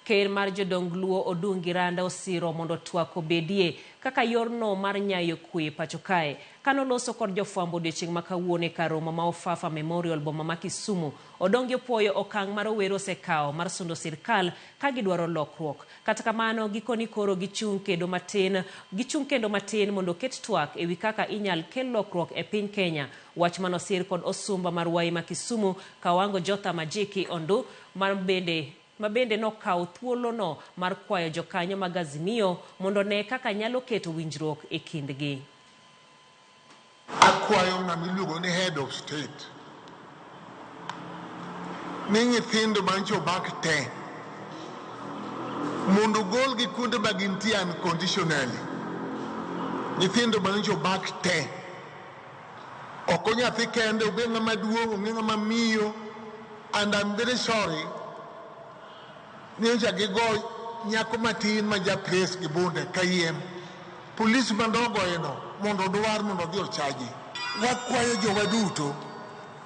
Ker mar jodong Luo Odungi Randa osiro mondo twak bedie kaka yorno mar nyayo kwee pachoka kanoloso kod jofwambo odiochieng' ma kawuono kar romo ma Ofafa Memorial boma ma Kisumu. Odongi opuoyo okang' mar owero osekawo mar sundo sirkal ka gidwaro lokruok. Kata kamano gikoni koro gichung' kendo matin mondo ket twak ewi kaka inyal kel lokruok e piny Kenya. Wach manosir kod osumba mar Wai ma Kisumu Kawango Jotha Majiki Ondu ma bende nokawo thuolono mar kwayo jokanyo mag Azimio mondo ne kaka nyalo keto winjruok e kindgi. Akwayo ng'ama iluongo ni head of state ni nyithindo mancho bak te mondo gol gi kuonde ma gintie unconditionally. Nyithindo mancho bak te ok onyathi kende, obe ng'ama duong', onge ng'ama miyo, and I'm very sorry ni nyocha gigo nyako matin ma japres gi bunde kayiem. Polis mandogoyeno mondo odwar mondo odhi ochaji. Wakwayo jowa duto,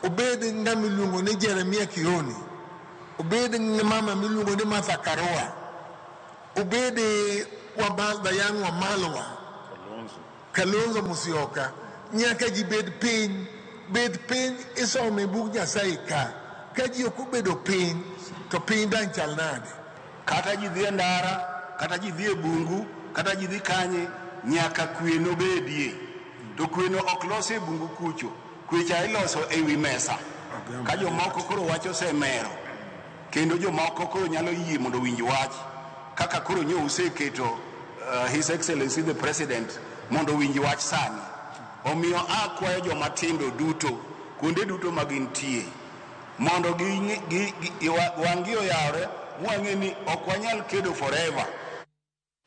obed ng'ama iluongo ni Jeremia Kioni, obed mama miluongo ni Martha Karua, obed Dayan Wamalwa, Kalonzo Musyoka, nyaka ji bed piny isome bug Nyasaye ka ji ok obedo piny to piny dang' chal nade. Kata ji dhi e ndara, kata ji dhi e bungu, kata ji dhi kanye, nyaka kwee no bedie. To kwee no ok los e bungu kucho, kwee cha iloso e wi mesa. Ka jomoko koro wacho semero, kendo jomoko koro nyalo yie mondo winj wach, kaka koro nyo oseketo His Excellency the President mondo winj wach sani. Omiyo akwayo joma tindo duto, kuonde duto ma gintie, mondo wang'i oyawre, mwang'e ni ok wanyal kedo forever.